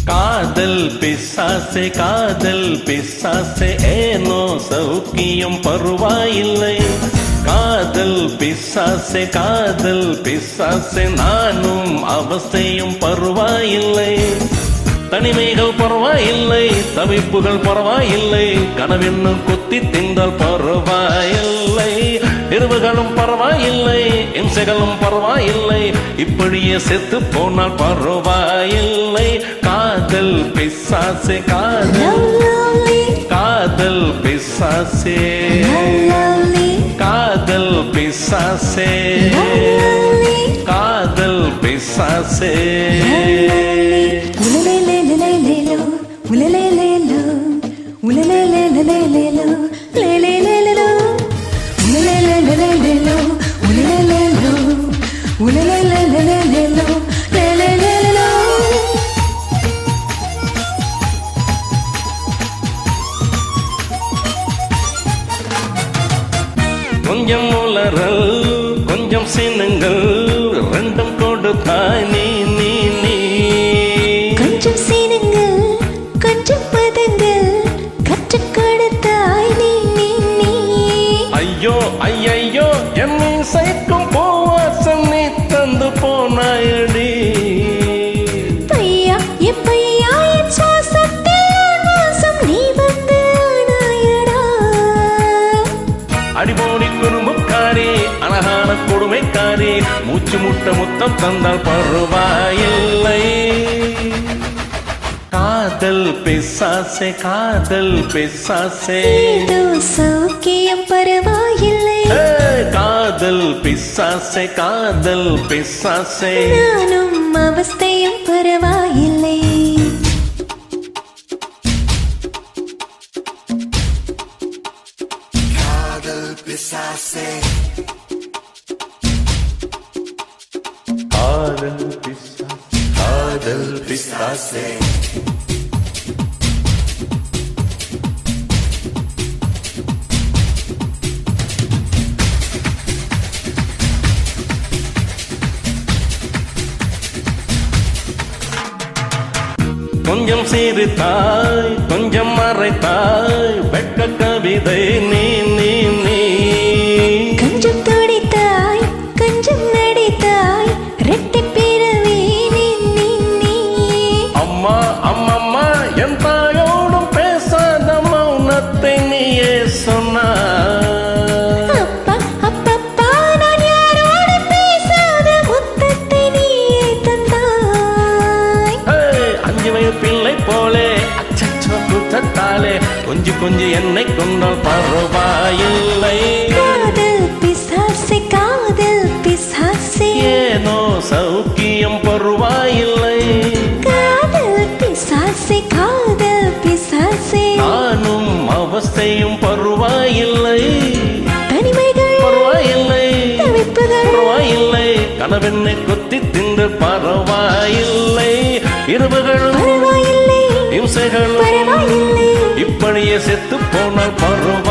காதல் பிசாசே ஏனோ சௌக்கியம் பருவாயில்லை. காதல் பிசாசே நானும் அவஸ்தையும் பருவாயில்லை. தனிமைகள் பரவாயில்லை, தவிப்புகள் பரவாயில்லை, கனவென்னு கொத்தி திந்தால் பரவாயில்லை. இரவுகளும் பரவாயில்லை, இம்சைகளும் பரவாயில்லை, இப்படியே செத்து போனால் பரவாயில்லை. காதல் பிசாசே காதல் பிசாசே காதல் பிசாசே காதல் பிசாசே. கொஞ்சம் உளறல் கொஞ்சம் சின்னங்கள் ரெண்டும் கொடுத்தாய் நீ நீ நீ. கொஞ்சம் சீனங்கள் கொஞ்சம் பதங்கள் கற்றுக் கொடுத்தாய் நீ நீ நீ. ஐயோ ஐயோ என்னை சைக்கும் போவாசம் நீ தந்து போனாயடி. பையா எப்பையா என் சுவாசத்தில் வாசம் நீ வந்து ஆனாயடா. அடிபோடி குறும்புக்காரி அழகான கொடுமைக்காரி, மூச்சு முட்ட முத்தம் தந்தால் பரவாயில்லை. காதல் பிசாசே ஏதோ சௌக்கியம் பரவாயில்லை. காதல் பிசாசே நானும் அவஸ்தையும் பரவாயில்லை. காதல் பிசாசே காதல் பிசாசே. கொஞ்சம் சிரித்தாய் கொஞ்சம் மறைத்தாய் வெட்க கவிதை நீ நீ நீ. கொஞ்சம் துடித்தாய் கொஞ்சம் நடித்தாய் ரெட்டை பிறவி நீ நீ நீ. அம்மா அம்மம்மா என் தாயோடும் பேசாத மௌனத்தை நீயே சொன்னாய். அப்பா அப்பப்பா நான் யாரோடு பேசாத முத்தத்தை நீயே தந்தாய். அஞ்சு வயது பிள்ளை போலே அச்சச்சோ குத்தத்தாலே கொஞ்சி என்னை கொண்டால் பரவாயில்லை. காதல் பிசாசே ஏனோ சௌக்கியம் பரவாயில்லை. காதல் பிசாசே நானும் அவஸ்தையும் பரவாயில்லை. தனிமைகள் பரவாயில்லை, தவிப்புகள் பரவாயில்லை, கனவென்னை கொத்தி தின்று பரவாயில்லை. இரவுகளும் பரவாயில்லை, இம்சைகளும் பரவாயில்லை, இப்படியே செத்து போனால் பரவாயில்லை.